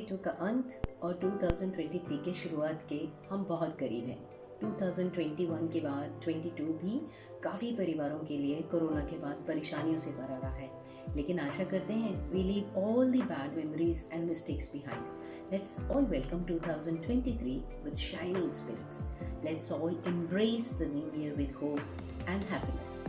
2022 का अंत और 2023 के शुरुआत के हम बहुत करीब हैं। 2021 के बाद 22 भी काफ़ी परिवारों के लिए कोरोना के बाद परेशानियों से भरा रहा है, लेकिन आशा करते हैं we leave all the bad memories and mistakes behind. Let's all welcome 2023 with shining spirits. Let's all embrace the new year with hope and happiness.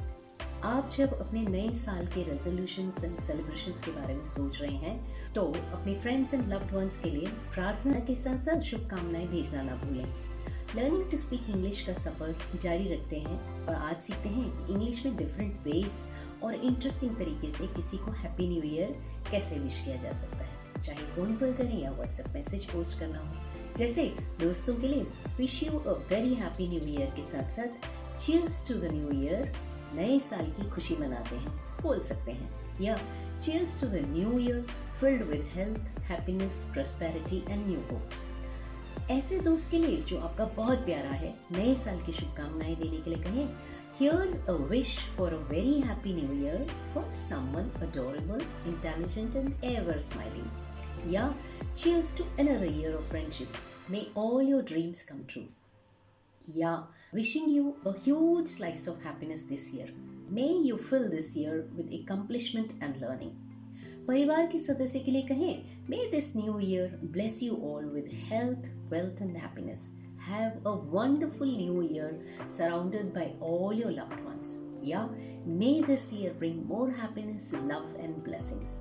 आप जब अपने नए साल के रेजोल्यूशंस एंड सेलिब्रेशंस के बारे में सोच रहे हैं तो अपने फ्रेंड्स एंड लव्ड वंस के लिए प्रार्थना के साथ साथ शुभकामनाएं भेजना ना भूलें। लर्निंग टू स्पीक इंग्लिश का सफ़र जारी रखते हैं और आज सीखते हैं कि इंग्लिश में डिफरेंट वेज और इंटरेस्टिंग तरीके से किसी को हैप्पी न्यू ईयर कैसे विश किया जा सकता है, चाहे फ़ोन पर करें या व्हाट्सएप मैसेज पोस्ट करना हो। जैसे दोस्तों के लिए wish you a very happy new year के साथ साथ cheers to the new year, नए साल की खुशी मनाते हैं बोल सकते हैं, या cheers to the new year filled with health, happiness, prosperity and new hopes. ऐसे दोस्त के लिए जो आपका बहुत प्यारा है, नए साल की शुभकामनाएं देने के लिए कहें Here's a wish for a very happy new year for someone adorable, intelligent and ever smiling. Yeah, cheers to another year of friendship. May all your dreams come true. Yeah, wishing you a huge slice of happiness this year. May you fill this year with accomplishment and learning. परिवार के सदस्य के लिए कहें May this new year bless you all with health, wealth and happiness. Have a wonderful new year surrounded by all your loved ones. Yeah, may this year bring more happiness, love and blessings.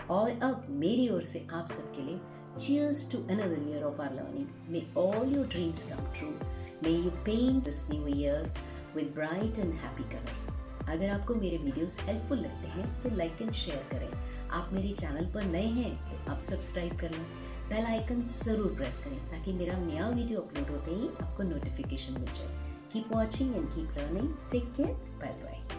और अब मेरी ओर से आप सबके लिए cheers to another year of our learning. May all your dreams come true. May you paint this new year with bright and happy colors. अगर आपको मेरे वीडियोस हेल्पफुल लगते हैं तो लाइक एंड शेयर करें। आप मेरे चैनल पर नए हैं तो आप सब्सक्राइब कर लें, बेल आइकन ज़रूर प्रेस करें ताकि मेरा नया वीडियो अपलोड होते ही आपको नोटिफिकेशन मिल जाए। Keep watching and keep learning. Take care, bye bye.